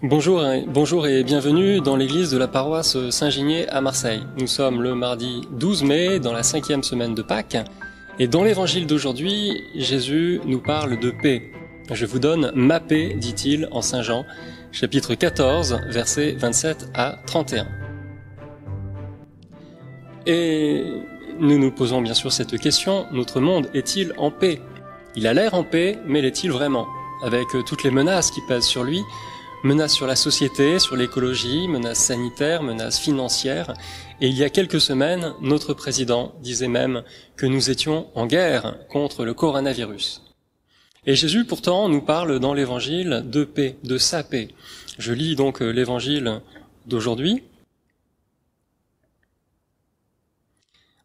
Bonjour et bienvenue dans l'église de la paroisse Saint-Ginier à Marseille. Nous sommes le mardi 12 mai, dans la 5e semaine de Pâques, et dans l'évangile d'aujourd'hui, Jésus nous parle de paix. Je vous donne ma paix, dit-il en Saint Jean, chapitre 14, versets 27 à 31. Et nous nous posons bien sûr cette question, notre monde est-il en paix? Il a l'air en paix, mais l'est-il vraiment? Avec toutes les menaces qui pèsent sur lui, menaces sur la société, sur l'écologie, menaces sanitaires, menaces financières. Et il y a quelques semaines, notre président disait même que nous étions en guerre contre le coronavirus. Et Jésus, pourtant, nous parle dans l'évangile de paix, de sa paix. Je lis donc l'évangile d'aujourd'hui.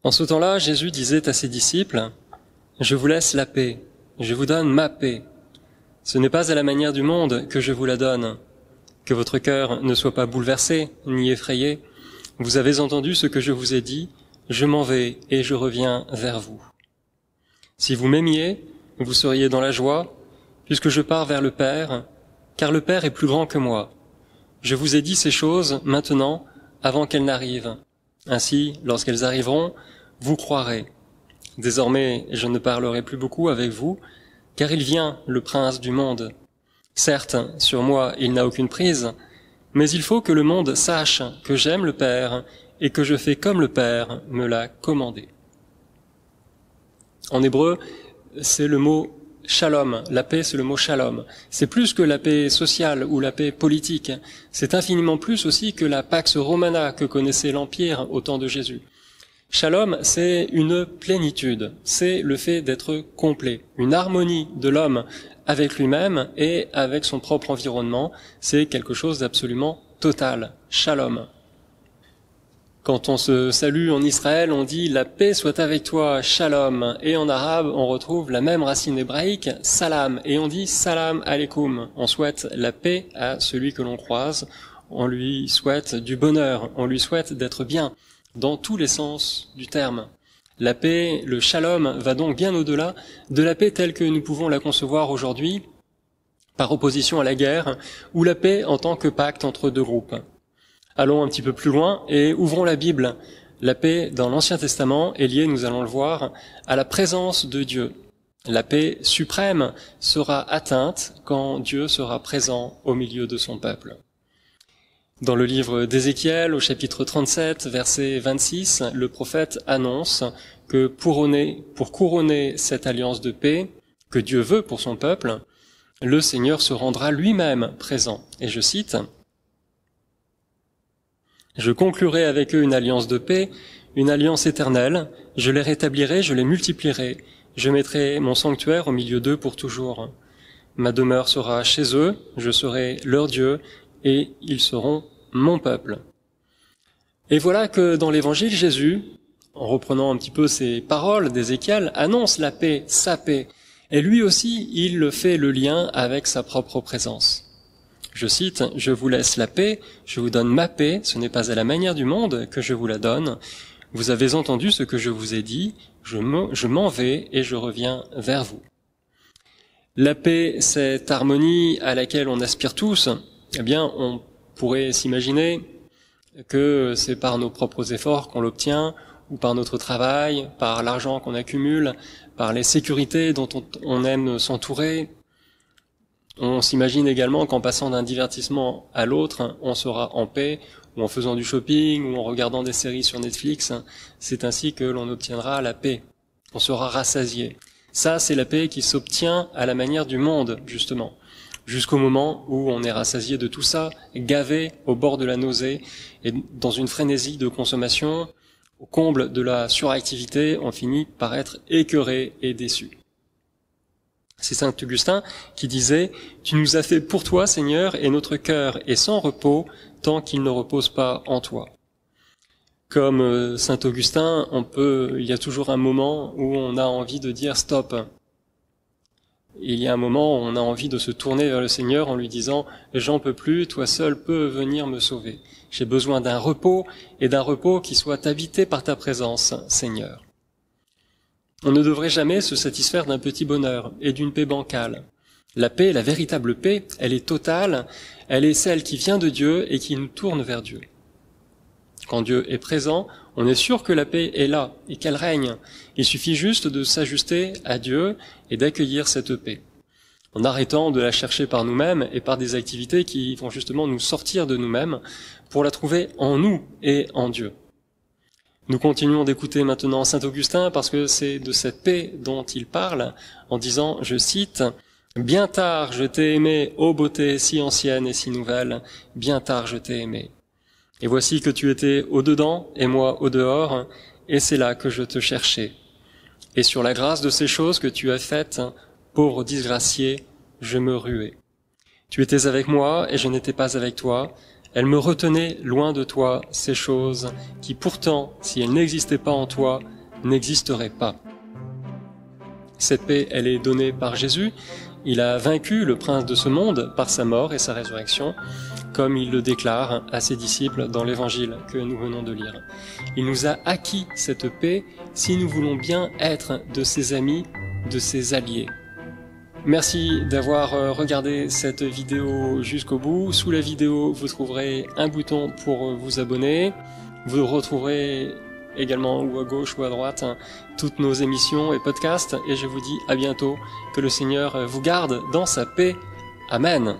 En ce temps-là, Jésus disait à ses disciples, « Je vous laisse la paix, je vous donne ma paix. Ce n'est pas à la manière du monde que je vous la donne. Que votre cœur ne soit pas bouleversé, ni effrayé. Vous avez entendu ce que je vous ai dit, je m'en vais et je reviens vers vous. Si vous m'aimiez, vous seriez dans la joie, puisque je pars vers le Père, car le Père est plus grand que moi. Je vous ai dit ces choses maintenant, avant qu'elles n'arrivent. Ainsi, lorsqu'elles arriveront, vous croirez. Désormais, je ne parlerai plus beaucoup avec vous, car il vient, le prince du monde. Certes, sur moi, il n'a aucune prise, mais il faut que le monde sache que j'aime le Père et que je fais comme le Père me l'a commandé. » En hébreu, c'est le mot shalom. La paix, c'est le mot shalom. C'est plus que la paix sociale ou la paix politique. C'est infiniment plus aussi que la pax romana que connaissait l'Empire au temps de Jésus. Shalom, c'est une plénitude, c'est le fait d'être complet, une harmonie de l'homme avec lui-même et avec son propre environnement, c'est quelque chose d'absolument total, shalom. Quand on se salue en Israël, on dit « la paix soit avec toi, shalom », et en arabe, on retrouve la même racine hébraïque, salam, et on dit « salam aleikum », on souhaite la paix à celui que l'on croise, on lui souhaite du bonheur, on lui souhaite d'être bien, dans tous les sens du terme. La paix, le shalom, va donc bien au-delà de la paix telle que nous pouvons la concevoir aujourd'hui, par opposition à la guerre, ou la paix en tant que pacte entre deux groupes. Allons un petit peu plus loin et ouvrons la Bible. La paix dans l'Ancien Testament est liée, nous allons le voir, à la présence de Dieu. La paix suprême sera atteinte quand Dieu sera présent au milieu de son peuple. Dans le livre d'Ézéchiel, au chapitre 37, verset 26, le prophète annonce que pour couronner cette alliance de paix que Dieu veut pour son peuple, le Seigneur se rendra lui-même présent. Et je cite, « Je conclurai avec eux une alliance de paix, une alliance éternelle, je les rétablirai, je les multiplierai, je mettrai mon sanctuaire au milieu d'eux pour toujours. Ma demeure sera chez eux, je serai leur Dieu, et ils seront mon peuple. » Et voilà que dans l'évangile, Jésus, en reprenant un petit peu ces paroles d'Ézéchiel, annonce la paix, sa paix. Et lui aussi, il fait le lien avec sa propre présence. Je cite, « Je vous laisse la paix, je vous donne ma paix, ce n'est pas à la manière du monde que je vous la donne. Vous avez entendu ce que je vous ai dit, je m'en vais et je reviens vers vous. » La paix, cette harmonie à laquelle on aspire tous, eh bien, on pourrait s'imaginer que c'est par nos propres efforts qu'on l'obtient, ou par notre travail, par l'argent qu'on accumule, par les sécurités dont on aime s'entourer. On s'imagine également qu'en passant d'un divertissement à l'autre, on sera en paix, ou en faisant du shopping, ou en regardant des séries sur Netflix. C'est ainsi que l'on obtiendra la paix. On sera rassasié. Ça, c'est la paix qui s'obtient à la manière du monde, justement. Jusqu'au moment où on est rassasié de tout ça, gavé au bord de la nausée, et dans une frénésie de consommation, au comble de la suractivité, on finit par être écœuré et déçu. C'est saint Augustin qui disait « Tu nous as fait pour toi, Seigneur, et notre cœur est sans repos tant qu'il ne repose pas en toi. » Comme saint Augustin, il y a toujours un moment où on a envie de dire « stop ». Il y a un moment où on a envie de se tourner vers le Seigneur en lui disant « J'en peux plus, toi seul peux venir me sauver. J'ai besoin d'un repos et d'un repos qui soit habité par ta présence, Seigneur. » On ne devrait jamais se satisfaire d'un petit bonheur et d'une paix bancale. La paix, la véritable paix, elle est totale, elle est celle qui vient de Dieu et qui nous tourne vers Dieu. Quand Dieu est présent, on est sûr que la paix est là et qu'elle règne. Il suffit juste de s'ajuster à Dieu et d'accueillir cette paix, en arrêtant de la chercher par nous-mêmes et par des activités qui vont justement nous sortir de nous-mêmes pour la trouver en nous et en Dieu. Nous continuons d'écouter maintenant Saint Augustin parce que c'est de cette paix dont il parle en disant, je cite, « Bien tard je t'ai aimé, ô beauté si ancienne et si nouvelle, bien tard je t'ai aimé. Et voici que tu étais au-dedans et moi au-dehors, et c'est là que je te cherchais. Et sur la grâce de ces choses que tu as faites, pauvre disgracié, je me ruais. Tu étais avec moi et je n'étais pas avec toi. Elles me retenaient loin de toi, ces choses qui pourtant, si elles n'existaient pas en toi, n'existeraient pas. » Cette paix, elle est donnée par Jésus. Il a vaincu le prince de ce monde par sa mort et sa résurrection, comme il le déclare à ses disciples dans l'évangile que nous venons de lire. Il nous a acquis cette paix si nous voulons bien être de ses amis, de ses alliés. Merci d'avoir regardé cette vidéo jusqu'au bout. Sous la vidéo, vous trouverez un bouton pour vous abonner. Vous retrouverez également ou à gauche ou à droite toutes nos émissions et podcasts. Et je vous dis à bientôt. Que le Seigneur vous garde dans sa paix. Amen.